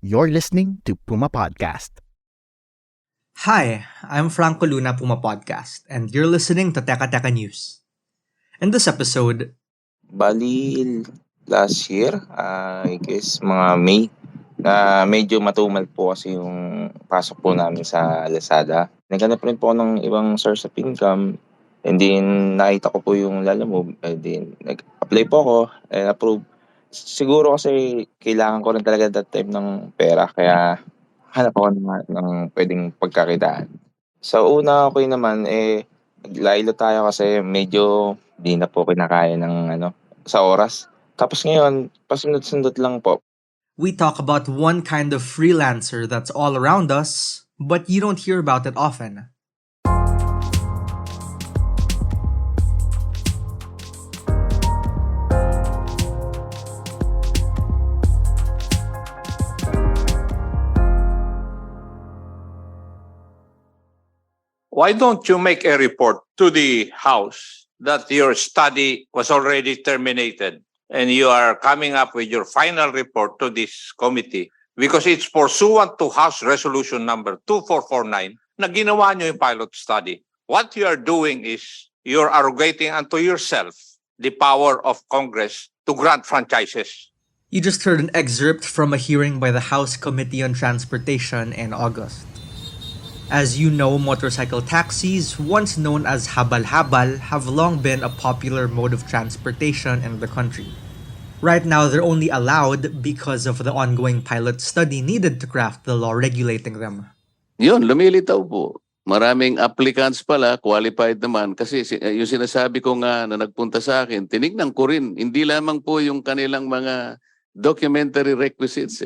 You're listening to Puma Podcast. Hi, I'm Franco Luna, Puma Podcast, and you're listening to Teka Teka News. In this episode, Bali, last year, I guess mga May, na medyo matumal po kasi yung pasok po namin sa Lazada. Naghanap rin po ako ng ibang source of income, and then nakita ko po yung Lalamove, and then nag-apply po ako and approve. Siguro kasi kailangan ko rin talaga that time ng pera, kaya hanap ako ng pwedeng pagkakitaan. Sa una ko naman, naglaylo tayo kasi medyo di na po kinakaya ng sa oras. Tapos ngayon, pasunod-sundot lang po. we talk about one kind of freelancer that's all around us, but you don't hear about it often. Why don't you make a report to the House that your study was already terminated and you are coming up with your final report to this committee because it's pursuant to House Resolution number 2449 na ginawa nyo yung pilot study. What you are doing is you're arrogating unto yourself the power of Congress to grant franchises. You just heard an excerpt from a hearing by the House Committee on Transportation in August. As you know, motorcycle taxis, once known as habal-habal, have long been a popular mode of transportation in the country. Right now, they're only allowed because of the ongoing pilot study needed to craft the law regulating them. Yun, lumilitaw po. Maraming applicants pala, qualified naman. Kasi yung sinasabi ko nga na nagpunta sa akin, tinignan ko rin, hindi lamang po yung kanilang mga documentary requisites.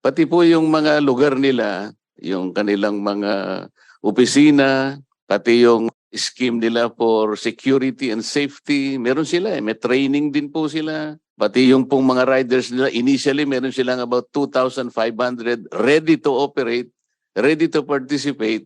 Pati po yung mga lugar nila, yung kanilang mga opisina, pati yung scheme nila for security and safety, meron sila may training din po sila. Pati yung pong mga riders nila, initially meron silang about 2,500 ready to operate, ready to participate.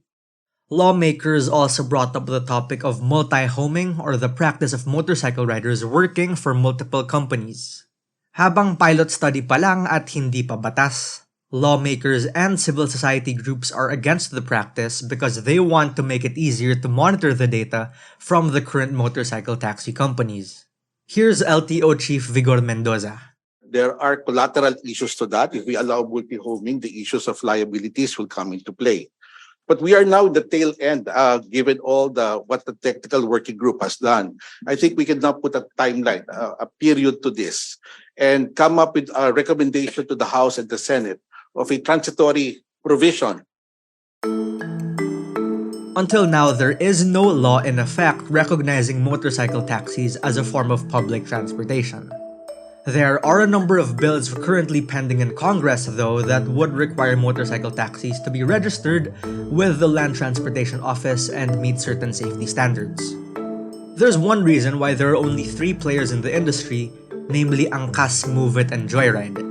Lawmakers also brought up the topic of multi-homing, or the practice of motorcycle riders working for multiple companies. Habang pilot study pa lang at hindi pa batas, lawmakers and civil society groups are against the practice because they want to make it easier to monitor the data from the current motorcycle taxi companies. Here's LTO Chief Vigor Mendoza. There are collateral issues to that. If we allow multi-homing, the issues of liabilities will come into play. But we are now in the tail end, given all what the technical working group has done. I think we can now put a timeline, a period to this, and come up with a recommendation to the House and the Senate of a transitory provision. Until now, there is no law in effect recognizing motorcycle taxis as a form of public transportation. There are a number of bills currently pending in Congress, though, that would require motorcycle taxis to be registered with the Land Transportation Office and meet certain safety standards. There's one reason why there are only 3 players in the industry, namely Angkas, Move It, and Joyride.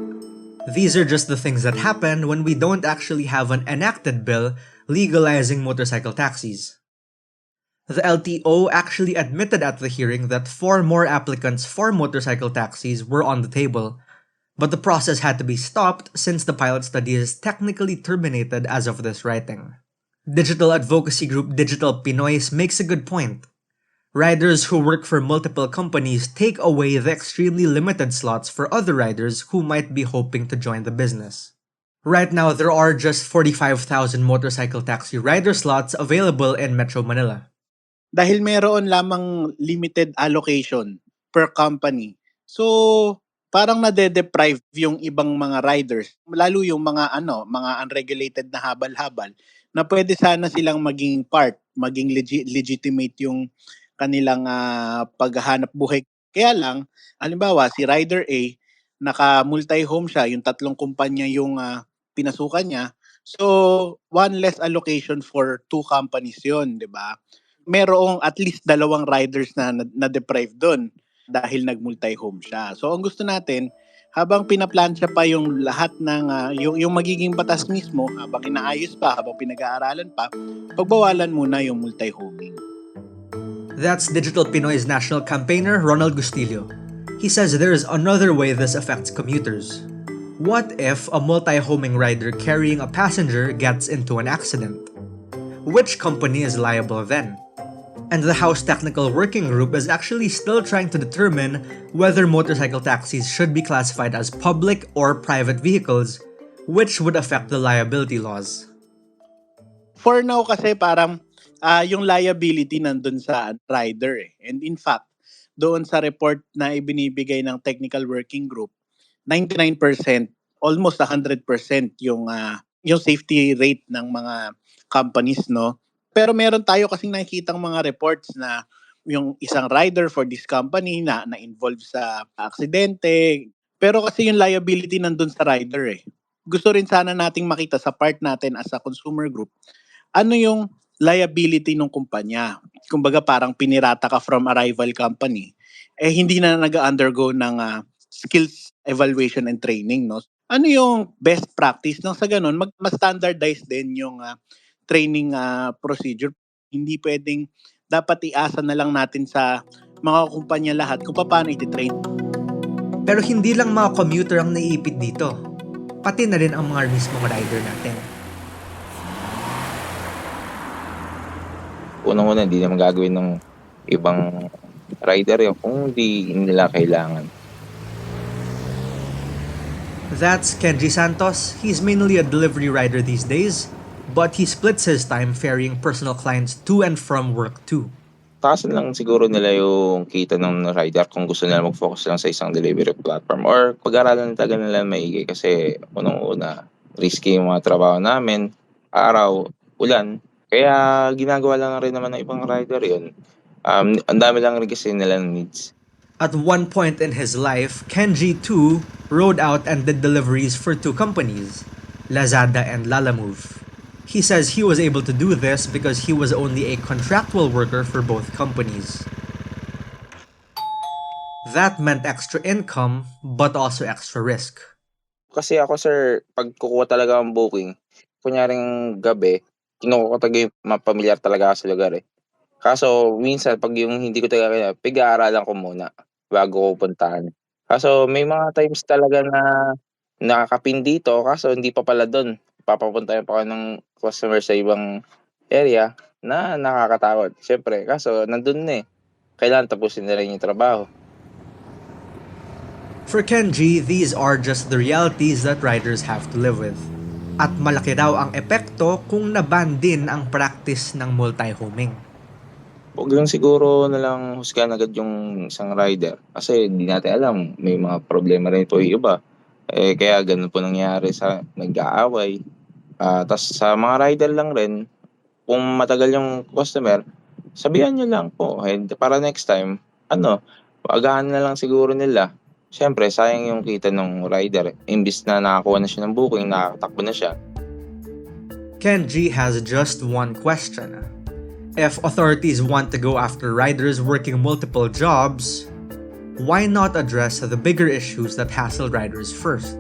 These are just the things that happen when we don't actually have an enacted bill legalizing motorcycle taxis. The LTO actually admitted at the hearing that 4 more applicants for motorcycle taxis were on the table, but the process had to be stopped since the pilot study is technically terminated as of this writing. Digital advocacy group Digital Pinoys makes a good point. Riders who work for multiple companies take away the extremely limited slots for other riders who might be hoping to join the business. Right now, there are just 45,000 motorcycle taxi rider slots available in Metro Manila. Dahil meron lamang limited allocation per company. So, parang nade-deprive yung ibang mga riders, lalo yung mga unregulated na habal-habal, na pwede sana silang maging part, maging legitimate yung kanilang paghahanap buhay. Kaya lang, halimbawa, si Rider A, naka-multi-home siya, yung 3 kumpanya yung pinasukan niya. So, one less allocation for 2 companies yun, di ba? Merong at least 2 riders na deprive doon dahil nag-multi-home siya. So, ang gusto natin, habang pinaplansya pa yung lahat ng yung magiging batas mismo, habang inaayos pa, habang pinag-aaralan pa, pagbawalan muna yung multi-homing. That's Digital Pinoy's national campaigner Ronald Gustillo. He says there is another way this affects commuters. What if a multi-homing rider carrying a passenger gets into an accident? Which company is liable then? And the House Technical Working Group is actually still trying to determine whether motorcycle taxis should be classified as public or private vehicles, which would affect the liability laws. For now kasi parang yung liability nandun sa rider eh. And in fact, doon sa report na ibinibigay ng Technical Working Group, 99%, almost 100% yung safety rate ng mga companies, no? Pero meron tayo kasing nakikitang mga reports na yung isang rider for this company na involved sa aksidente. Pero kasi yung liability nandun sa rider eh. Gusto rin sana nating makita sa part natin as a consumer group, ano yung liability ng kumpanya. Kumbaga parang pinirata ka from a rival company, eh hindi na nag-undergo ng skills evaluation and training, no? Ano yung best practice nang sa ganun mas-standardize din yung training procedure. Hindi pwedeng dapat iasa na lang natin sa mga kumpanya lahat kung paano i-train. Pero hindi lang mga commuter ang naiipit dito, pati na rin ang mga mismong rider natin. Unang-una, hindi naman gagawin ng ibang rider yun kung hindi nila kailangan. That's Kenji Santos. He's mainly a delivery rider these days, but he splits his time ferrying personal clients to and from work too. Taasan lang siguro nila yung kita ng rider kung gusto nila mag-focus lang sa isang delivery platform or pag-aralan talaga nila maigi kasi unang-una, risky yung mga trabaho namin, araw, ulan. Kaya ginagawa lang rin naman ng ibang rider yun. Ang dami lang rin kasi nila needs. At one point in his life, Kenji too rode out and did deliveries for two companies, Lazada and Lalamove. He says he was able to do this because he was only a contractual worker for both companies. That meant extra income, but also extra risk. Kasi ako sir, pag kukuha talaga ang booking, kunyaring gabi, kinukuha ko talaga yung pamilyar talaga ako sa lugar eh. Kaso minsan pag yung hindi ko talaga kaya, pig-aaralan ko muna bago ko puntahan. Kaso may mga times talaga na nakakapin dito kaso hindi pa pala doon. Papapuntahan pa ako ng customer sa ibang area na nakakatakot. Siyempre, kaso nandun na eh. Kailangan tapusin na rin yung trabaho. For Kenji, these are just the realities that riders have to live with. At malaki daw ang epekto kung naban din ang practice ng multi-homing. Huwag lang siguro na lang husgahan agad yung isang rider. Kasi hindi natin alam, may mga problema rin po yung iba. Kaya ganun po nangyari sa nag-aaway. Tapos sa mga rider lang rin, kung matagal yung customer, sabihan nyo lang po. Para next time, agahan na lang siguro nila. Siyempre, sayang yung kita ng rider. Imbis na nakakuha na siya ng booking, nakakatakbo na siya. Kenji has just one question. If authorities want to go after riders working multiple jobs, why not address the bigger issues that hassle riders first?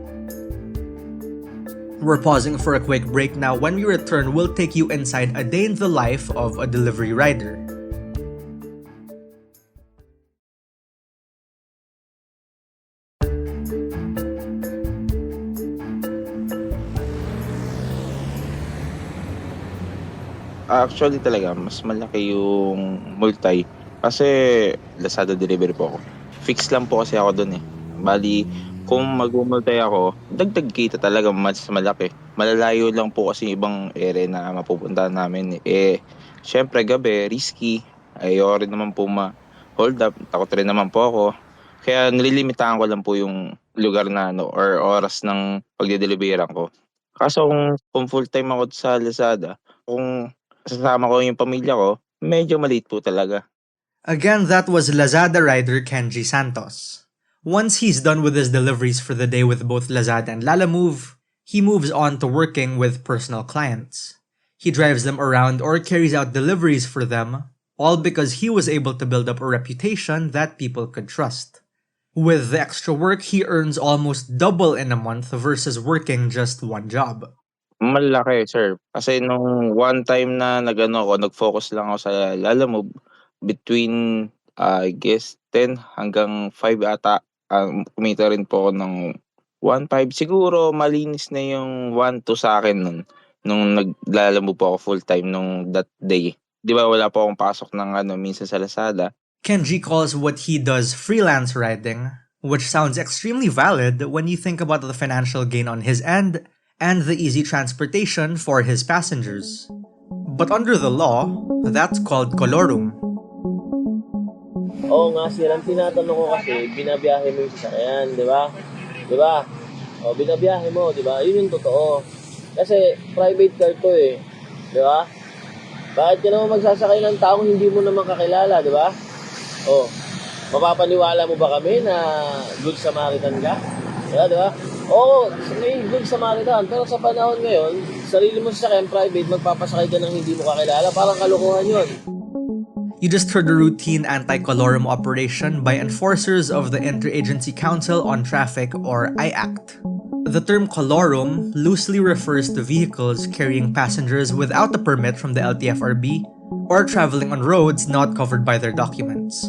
We're pausing for a quick break now. When we return, we'll take you inside a day in the life of a delivery rider. Actually talaga, mas malaki yung multi. Kasi Lazada delivery po ako. Fix lang po kasi ako dun eh. Bali, kung mag-multi ako, dagdag kita talaga mas malaki. Malalayo lang po kasi ibang area na mapupuntahan namin eh. Syempre gabi, risky. Ayaw rin naman po ma-hold up. Takot rin naman po ako. Kaya nililimitahan ko lang po yung lugar na or oras ng pagdedeliveran ko. Kaso kung full time ako sa Lazada, kung kasama ko yung pamilya ko, medyo maliit po talaga. Again, that was Lazada rider Kenji Santos. Once he's done with his deliveries for the day with both Lazada and Lalamove, he moves on to working with personal clients. He drives them around or carries out deliveries for them, all because he was able to build up a reputation that people could trust. With the extra work, he earns almost double in a month versus working just one job. Malaki, sir. Kasi nung one time na nag-focus lang ako sa Lalamove, between, I guess, 10 hanggang 5 ata, kumita rin po ako ng 1.5 siguro malinis na yung 1.2 sa akin nun, nung naglalamo po ako full-time nung that day. 'Di ba wala po akong pasok ng minsan sa Lazada. Kenji calls what he does freelance riding, which sounds extremely valid when you think about the financial gain on his end and the easy transportation for his passengers. But under the law, that's called colorum. Oo nga, sir. Ang tinatanong ko kasi, binabiyahe mo yung sasakyan, di ba? Di ba? O, binabiyahe mo, di ba? Yun yung totoo. Kasi, private car to eh. Di ba? Bakit ka naman magsasakay ng taong hindi mo naman kakilala, di ba? O, mapapaniwala mo ba kami na good Samaritan ka? Di ba? Oo, may good Samaritan. Pero sa panahon ngayon, sarili mo sasakyan private, magpapasakay ka ng hindi mo kakilala. Parang kalokohan yun. You just heard a routine anti-colorum operation by enforcers of the Interagency Council on Traffic, or IACT. The term colorum loosely refers to vehicles carrying passengers without a permit from the LTFRB or traveling on roads not covered by their documents.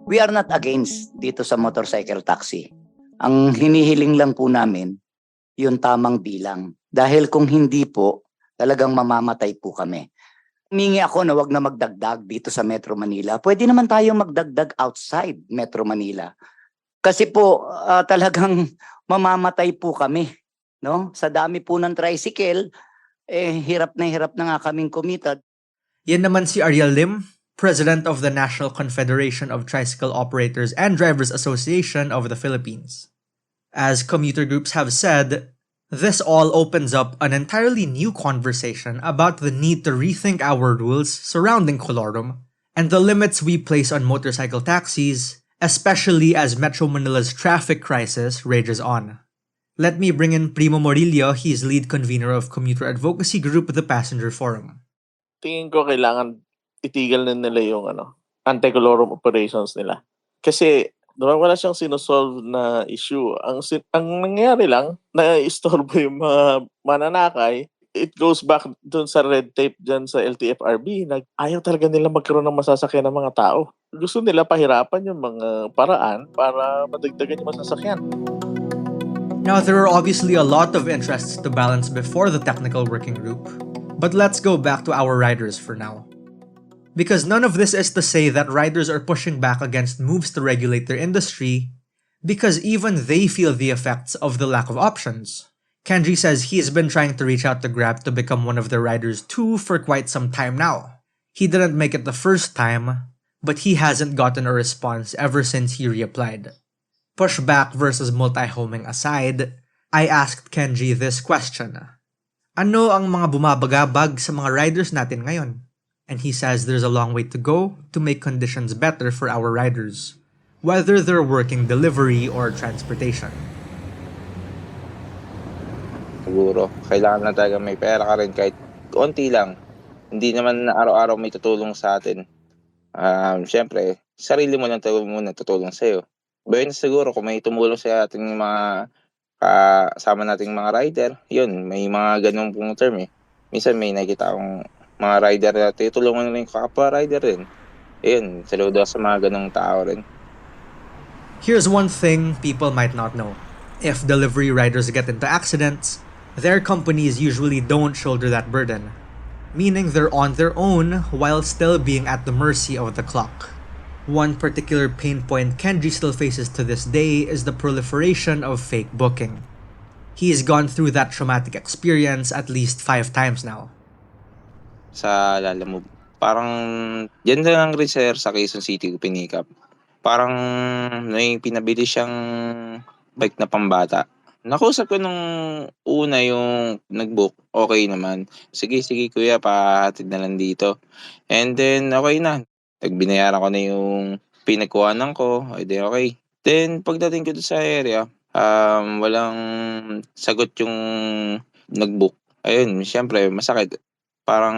We are not against dito sa motorcycle taxi. Ang hinihiling lang po namin, yung tamang bilang. Dahil kung hindi po, talagang mamamatay po kami. Humingi ako na wag na magdagdag dito sa Metro Manila. Pwede naman tayong magdagdag outside Metro Manila. Kasi po talagang mamamatay po kami, no? Sa dami po ng tricycle, hirap na nga kaming kumita. Yan naman si Ariel Lim, President of the National Confederation of Tricycle Operators and Drivers Association of the Philippines. As commuter groups have said, this all opens up an entirely new conversation about the need to rethink our rules surrounding colorum and the limits we place on motorcycle taxis, especially as Metro Manila's traffic crisis rages on. Let me bring in Primo Morillo, he's lead convener of commuter advocacy group The Passenger Forum. Tingin ko kailangan itigil na nila yung anti-colorum operations nila. Kasi wala siyang sinosolve na issue. Ang nangyayari lang, na-istorbo yung mga mananakay. It goes back dun sa red tape dyan sa LTFRB. Ayaw talaga nila magkaroon ng masasakyan ng mga tao. Gusto nila pahirapan yung mga paraan para madagdagan yung masasakyan. Now, there are obviously a lot of interests to balance before the technical working group, but let's go back to our riders for now. Because none of this is to say that riders are pushing back against moves to regulate their industry, because even they feel the effects of the lack of options. Kenji says he's been trying to reach out to Grab to become one of their riders too for quite some time now. He didn't make it the first time, but he hasn't gotten a response ever since he reapplied. Pushback versus multi-homing aside, I asked Kenji this question. Ano ang mga bumabagabag sa mga riders natin ngayon? And he says there's a long way to go to make conditions better for our riders, whether they're working delivery or transportation. Siguro, kailangan na talaga may pera ka rin kahit konti lang. Hindi naman na araw-araw may tutulong sa atin. Siyempre, sarili mo lang muna tutulong sa'yo. Bayan siguro kung may tumulong sa ating mga kasama nating mga rider, yun, may mga ganun pong term eh. Minsan may nakita akong mga rider na tutulungan nila yung kapwa-rider rin. Ayun, saludo sa mga ganung tao rin. Here's one thing people might not know. If delivery riders get into accidents, their companies usually don't shoulder that burden, meaning they're on their own while still being at the mercy of the clock. One particular pain point Kenji still faces to this day is the proliferation of fake booking. He's gone through that traumatic experience at least 5 times now. Sa Lalamove, parang yan lang rin sir sa Quezon City ko pinikap. Parang may pinabili siyang bike na pambata. Nakausap ko nung una yung nag-book, okay naman. Sige kuya, pahatid na lang dito. And then okay na. Nagbinayaran ko na yung pinagkuhanan ko, edi okay. Then pagdating ko sa area, walang sagot yung nag-book. Ayun, syempre masakit. Parang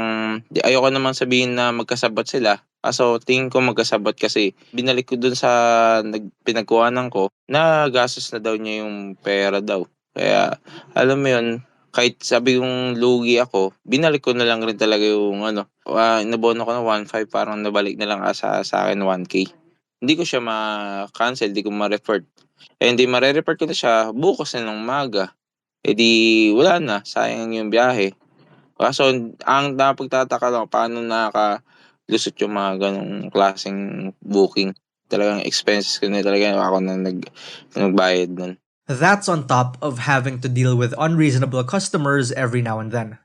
ayoko naman sabihin na magkasabot sila. Kaso tingin ko magkasabot kasi binalik ko dun sa pinagkuhanan ko na gastos na daw niya yung pera daw. Kaya alam mo yun, kahit sabi kong lugi ako, binalik ko na lang rin talaga yung nabono ko na 1.5, parang nabalik na lang sa akin 1K. hindi ko siya ma-cancel, hindi ko ma-report. Hindi mare-report ko na siya bukas na ng umaga. Di wala na, sayang yung biyahe. Kaso ang napagtataka lang paano nakakalusot yung mga ganong klaseng booking. Talagang expenses ko na talaga ako na nagbayad nun. That's on top of having to deal with unreasonable customers every now and then.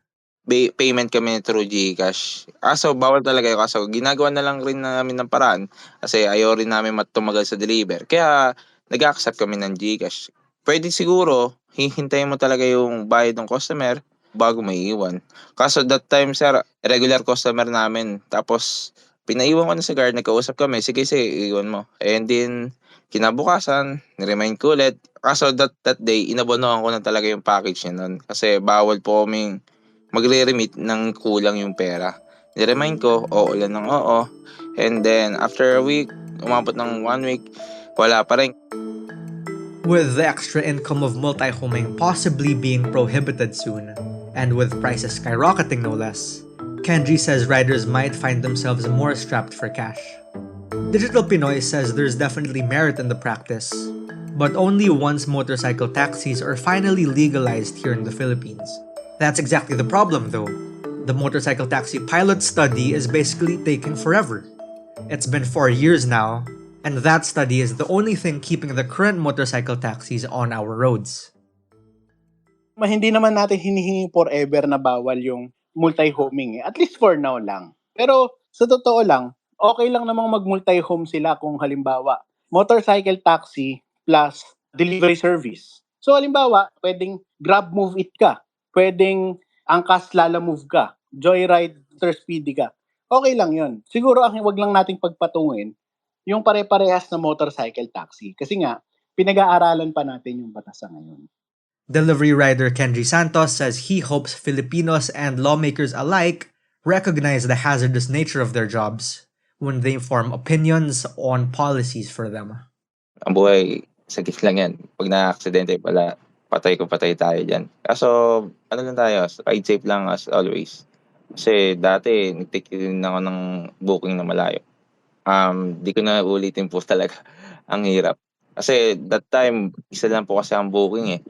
Payment kami through GCash. Kaso bawal talaga yun. Kaso ginagawa na lang rin namin ng paraan kasi ayaw rin namin tumagal sa deliver. Kaya nag-accept kami ng GCash. Pwede siguro, hihintayin mo talaga yung bayad ng customer bago maiiwan. Kaso that time, sir, regular customer namin. Tapos, pinaiwan ko na sa guard, nagkausap kami, sige, iiwan mo. And then, kinabukasan, niremind ko ulit. Kaso that day, inabonohan ko na talaga yung package niya nun. Kasi bawal po kaming magre-remit ng kulang yung pera. Niremind ko, oo lang ng oo. And then, after a week, umabot ng 1 week, wala pa rin. With the extra income of multi-homing possibly being prohibited soon, and with prices skyrocketing no less, Kenji says riders might find themselves more strapped for cash. Digital Pinoy says there's definitely merit in the practice, but only once motorcycle taxis are finally legalized here in the Philippines. That's exactly the problem though. The motorcycle taxi pilot study is basically taking forever. It's been 4 years now, and that study is the only thing keeping the current motorcycle taxis on our roads. Hindi naman natin hinihingi forever na bawal yung multi-homing. At least for now lang. Pero sa totoo lang, okay lang namang mag-multi-home sila kung halimbawa motorcycle taxi plus delivery service. So halimbawa, pwedeng grab move it ka. Pwedeng angkas lala move ka. Joyride, Sir Speedy ka. Okay lang yun. Siguro ang wag lang nating pagpatungin yung pare-parehas na motorcycle taxi. Kasi nga, pinag-aaralan pa natin yung batas ngayon. Delivery rider Kenji Santos says he hopes Filipinos and lawmakers alike recognize the hazardous nature of their jobs when they form opinions on policies for them. Ang buhay, saglit lang yan. Pag na-aksidente pala, patay tayo dyan. Kaso, ano lang tayo, ride safe lang as always. Kasi dati, nag-take din ako ng booking na malayo. Di ko na ulitin po talaga. Ang hirap. Kasi that time, isa lang po kasi ang booking eh.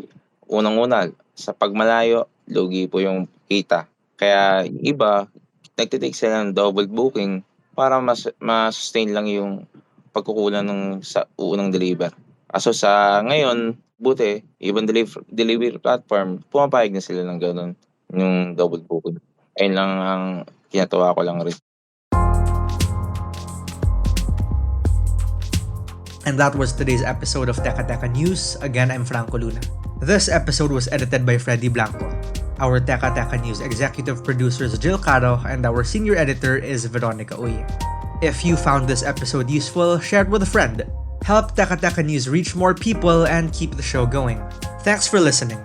Unang-una, sa pagmalayo, lugi po yung kita. Kaya yung iba, nagtitake sila ng double booking para ma-sustain lang yung pagkukulang ng sa unang deliver. Kaso sa ngayon, buti, ibang delivery platform, pumapayag na sila ng gano'n, yung double booking. Ayun lang ang kinatawa ko lang rin. And that was today's episode of Teka Teka News. Again, I'm Franco Luna. This episode was edited by Freddy Blanco. Our Teka Teka News executive producer is Jill Caro, and our senior editor is Veronica Uy. If you found this episode useful, share it with a friend. Help Teka Teka News reach more people and keep the show going. Thanks for listening.